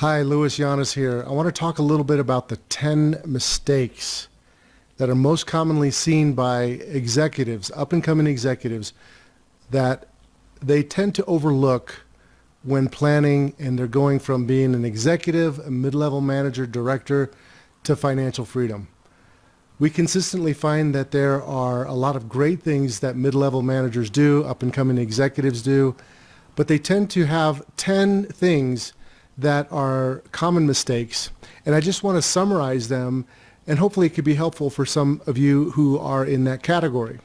Hi, Llanes here. I want to talk a little bit about the 10 mistakes that are most commonly seen by executives, up-and-coming executives, that they tend to overlook when planning and they're going from being an executive, a mid-level manager, director, to financial freedom. We consistently find that there are a lot of great things that mid-level managers do, up-and-coming executives do, but they tend to have 10 things that are common mistakes. And I just want to summarize them, and hopefully it could be helpful for some of you who are in that category.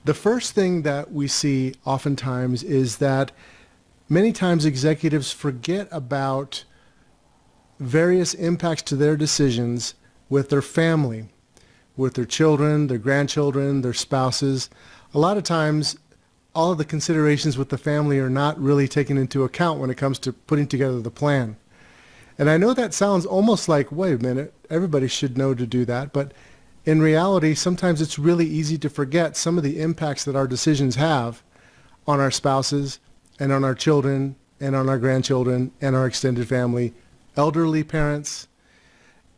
The first thing that we see oftentimes is that many times executives forget about various impacts to their decisions with their family, with their children, their grandchildren, their spouses. A lot of times, all of the considerations with the family are not really taken into account when it comes to putting together the plan. And I know that sounds almost like, wait a minute, everybody should know to do that. But in reality, sometimes it's really easy to forget some of the impacts that our decisions have on our spouses and on our children and on our grandchildren and our extended family, elderly parents,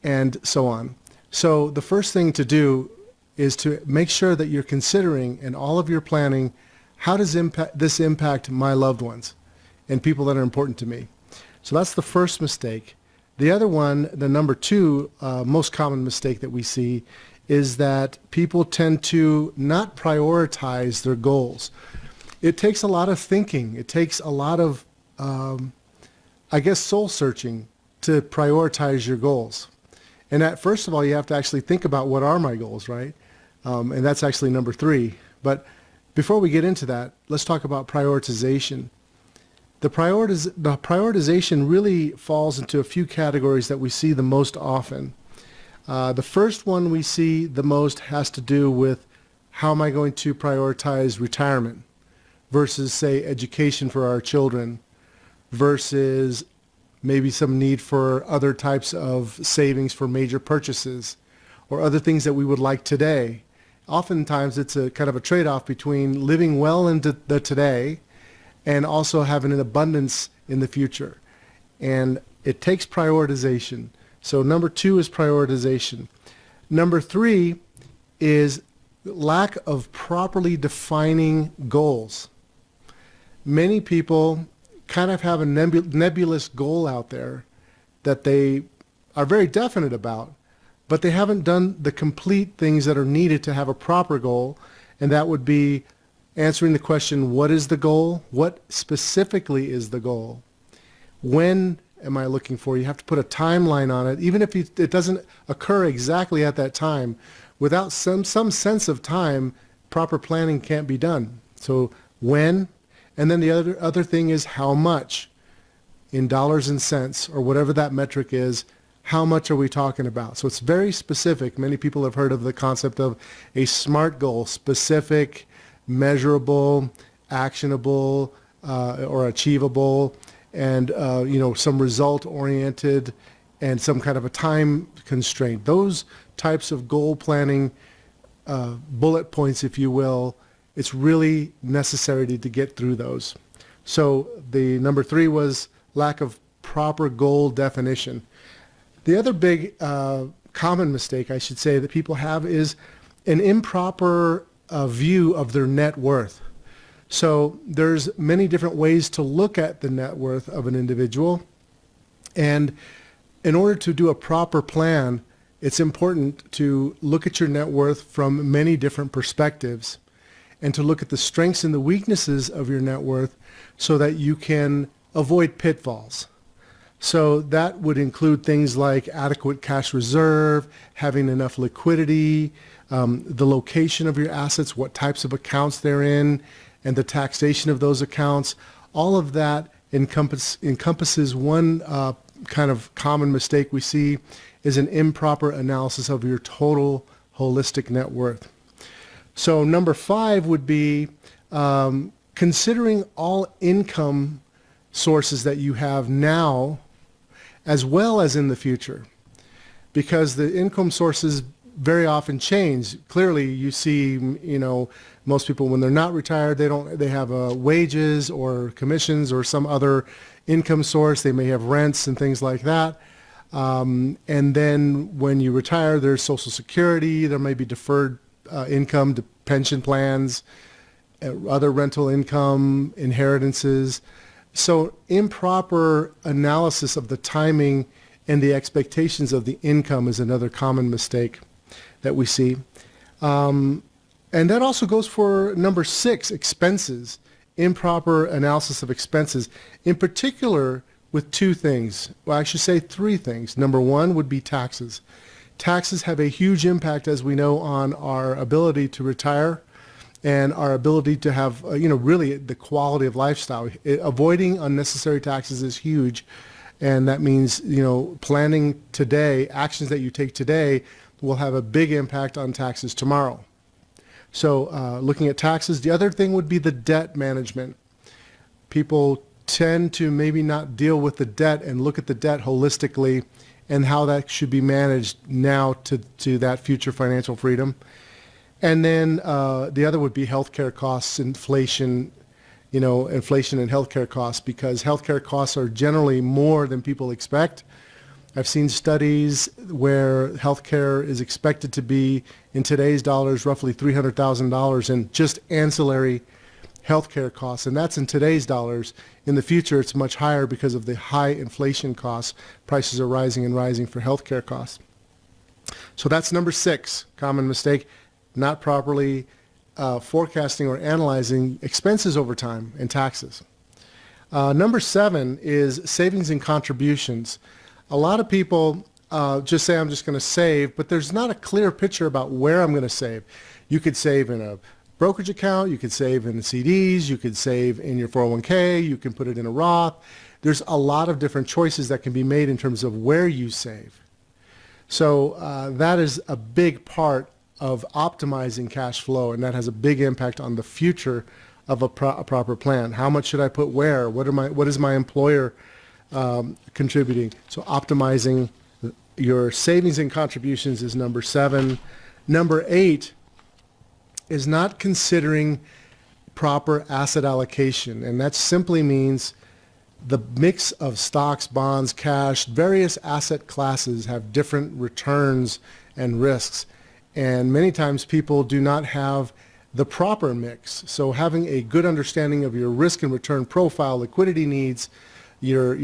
and so on. So the first thing to do is to make sure that you're considering in all of your planning, how does this impact my loved ones and people that are important to me? So that's the first mistake. The other one, the number two most common mistake that we see, is that people tend to not prioritize their goals. It takes a lot of thinking. It takes a lot of, soul searching to prioritize your goals. And first of all, you have to actually think about what are my goals, right? And that's actually number three. But before we get into that, let's talk about prioritization. The prioritization really falls into a few categories that we see the most often. The first one we see the most has to do with how am I going to prioritize retirement versus, say, education for our children versus maybe some need for other types of savings for major purchases or other things that we would like today. Oftentimes it's a kind of a trade-off between living well into the today and also having an abundance in the future. And it takes prioritization. So number two is prioritization. Number three is lack of properly defining goals. Many people kind of have a nebulous goal out there that they are very definite about, but they haven't done the complete things that are needed to have a proper goal, and that would be answering the question, what is the goal? What specifically is the goal? When am I looking for? You have to put a timeline on it, even if it doesn't occur exactly at that time. Without some sense of time, proper planning can't be done. So when, and then the other thing is how much, in dollars and cents, or whatever that metric is. How much are we talking about? So it's very specific. Many people have heard of the concept of a SMART goal: specific, measurable, actionable, or achievable, and some result-oriented, and some kind of a time constraint. Those types of goal planning bullet points, if you will, it's really necessary to get through those. So the number three was lack of proper goal definition. The other big common mistake, I should say, that people have is an improper view of their net worth. So there's many different ways to look at the net worth of an individual. And in order to do a proper plan, it's important to look at your net worth from many different perspectives and to look at the strengths and the weaknesses of your net worth so that you can avoid pitfalls. So that would include things like adequate cash reserve, having enough liquidity, the location of your assets, what types of accounts they're in, and the taxation of those accounts. All of that encompasses one kind of common mistake we see is an improper analysis of your total holistic net worth. So number five would be considering all income sources that you have now as well as in the future, because the income sources very often change. Clearly, you see, most people when they're not retired, they have wages or commissions or some other income source. They may have rents and things like that. And then when you retire, there's Social Security. There may be deferred income to pension plans, other rental income, inheritances. So improper analysis of the timing and the expectations of the income is another common mistake that we see. And that also goes for number 6, expenses, improper analysis of expenses, in particular with 2 things. Well, I should say 3 things. Number 1 would be taxes. Taxes have a huge impact, as we know, on our ability to retire and our ability to have, really the quality of lifestyle. Avoiding unnecessary taxes is huge. And that means, planning today, actions that you take today will have a big impact on taxes tomorrow. So looking at taxes, the other thing would be the debt management. People tend to maybe not deal with the debt and look at the debt holistically and how that should be managed now to that future financial freedom. And then the other would be healthcare costs, inflation and healthcare costs, because healthcare costs are generally more than people expect. I've seen studies where healthcare is expected to be, in today's dollars, roughly $300,000 in just ancillary healthcare costs, and that's in today's dollars. In the future, it's much higher because of the high inflation costs. Prices are rising and rising for healthcare costs. So that's number 6, common mistake, not properly forecasting or analyzing expenses over time and taxes. Number 7 is savings and contributions. A lot of people just say, I'm just going to save, but there's not a clear picture about where I'm going to save. You could save in a brokerage account, you could save in CDs, you could save in your 401k, you can put it in a Roth. There's a lot of different choices that can be made in terms of where you save. So that is a big part of optimizing cash flow, and that has a big impact on the future of a proper plan. How much should I put where? What is my employer contributing? So optimizing your savings and contributions is number 7. Number 8 is not considering proper asset allocation, and that simply means the mix of stocks, bonds, cash, various asset classes have different returns and risks, and many times people do not have the proper mix. So having a good understanding of your risk and return profile, liquidity needs, your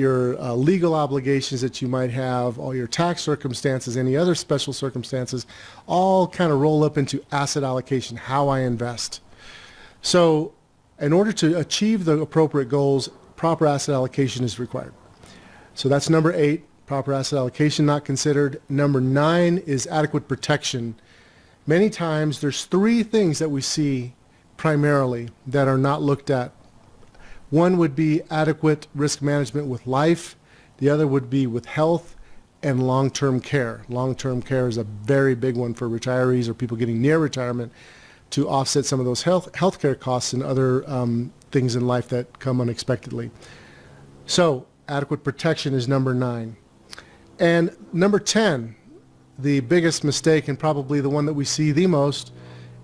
legal obligations that you might have, all your tax circumstances, any other special circumstances, all kind of roll up into asset allocation, how I invest. So in order to achieve the appropriate goals, proper asset allocation is required. So that's number 8, proper asset allocation not considered. Number 9 is adequate protection. Many times there's 3 things that we see primarily that are not looked at. One would be adequate risk management with life. The other would be with health and long-term care. Long-term care is a very big one for retirees or people getting near retirement to offset some of those healthcare costs and other things in life that come unexpectedly. So adequate protection is number 9. And number 10, the biggest mistake and probably the one that we see the most,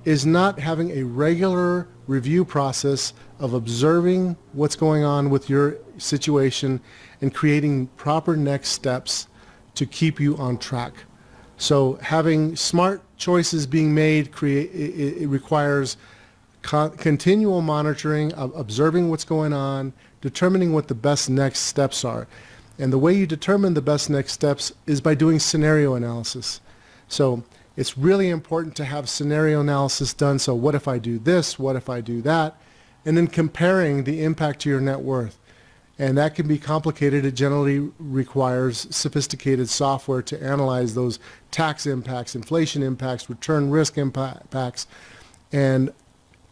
is not having a regular review process of observing what's going on with your situation and creating proper next steps to keep you on track. So having smart choices being made, it requires continual monitoring, of observing what's going on, determining what the best next steps are. And the way you determine the best next steps is by doing scenario analysis. So it's really important to have scenario analysis done. So what if I do this? What if I do that? And then comparing the impact to your net worth. And that can be complicated. It generally requires sophisticated software to analyze those tax impacts, inflation impacts, return risk impacts. And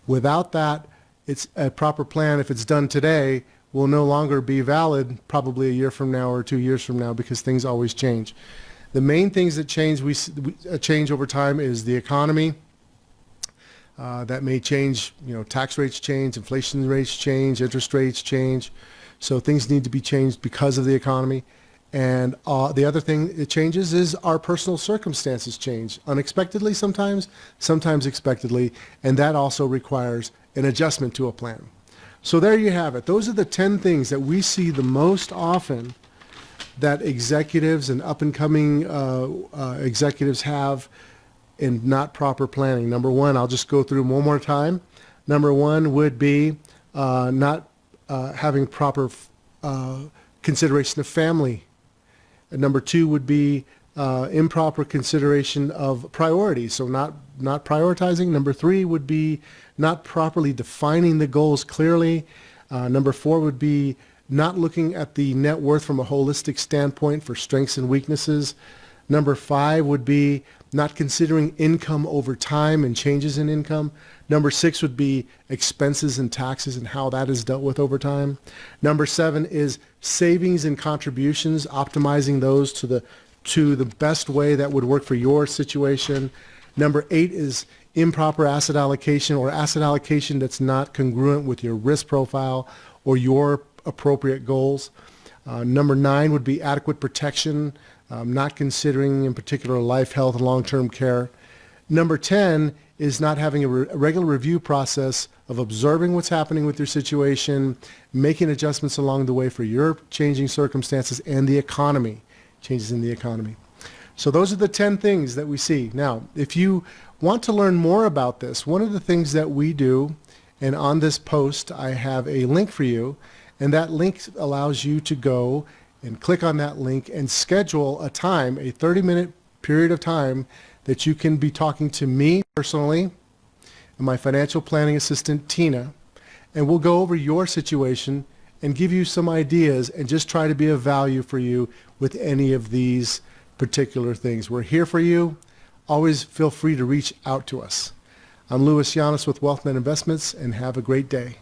without that, it's a proper plan, if it's done today, will no longer be valid probably a year from now or 2 years from now, because things always change. The main things that change over time is the economy. That may change, tax rates change, inflation rates change, interest rates change. So things need to be changed because of the economy. And the other thing it changes is our personal circumstances change unexpectedly sometimes expectedly, and that also requires an adjustment to a plan. So there you have it. Those are the 10 things that we see the most often that executives and up-and-coming executives have in not proper planning. Number one, I'll just go through them one more time. Number one would be not having proper consideration of family. And number two would be improper consideration of priorities, so not prioritizing. Number three would be not properly defining the goals clearly. Number four would be not looking at the net worth from a holistic standpoint for strengths and weaknesses. Number five would be not considering income over time and changes in income. Number six would be expenses and taxes and how that is dealt with over time. Number seven is savings and contributions, optimizing those to the best way that would work for your situation. Number eight is improper asset allocation, or asset allocation that's not congruent with your risk profile or your appropriate goals. Number nine would be adequate protection, not considering in particular life, health, and long-term care. Number 10 is not having a regular review process of observing what's happening with your situation, making adjustments along the way for your changing circumstances and the economy, changes in the economy. So those are the 10 things that we see. Now, if you want to learn more about this, one of the things that we do, and on this post I have a link for you, and that link allows you to go and click on that link and schedule a time, a 30-minute period of time that you can be talking to me personally and my financial planning assistant, Tina, and we'll go over your situation and give you some ideas and just try to be of value for you with any of these particular things. We're here for you. Always feel free to reach out to us. I'm Louis Llanes with WealthNet Investments, and have a great day.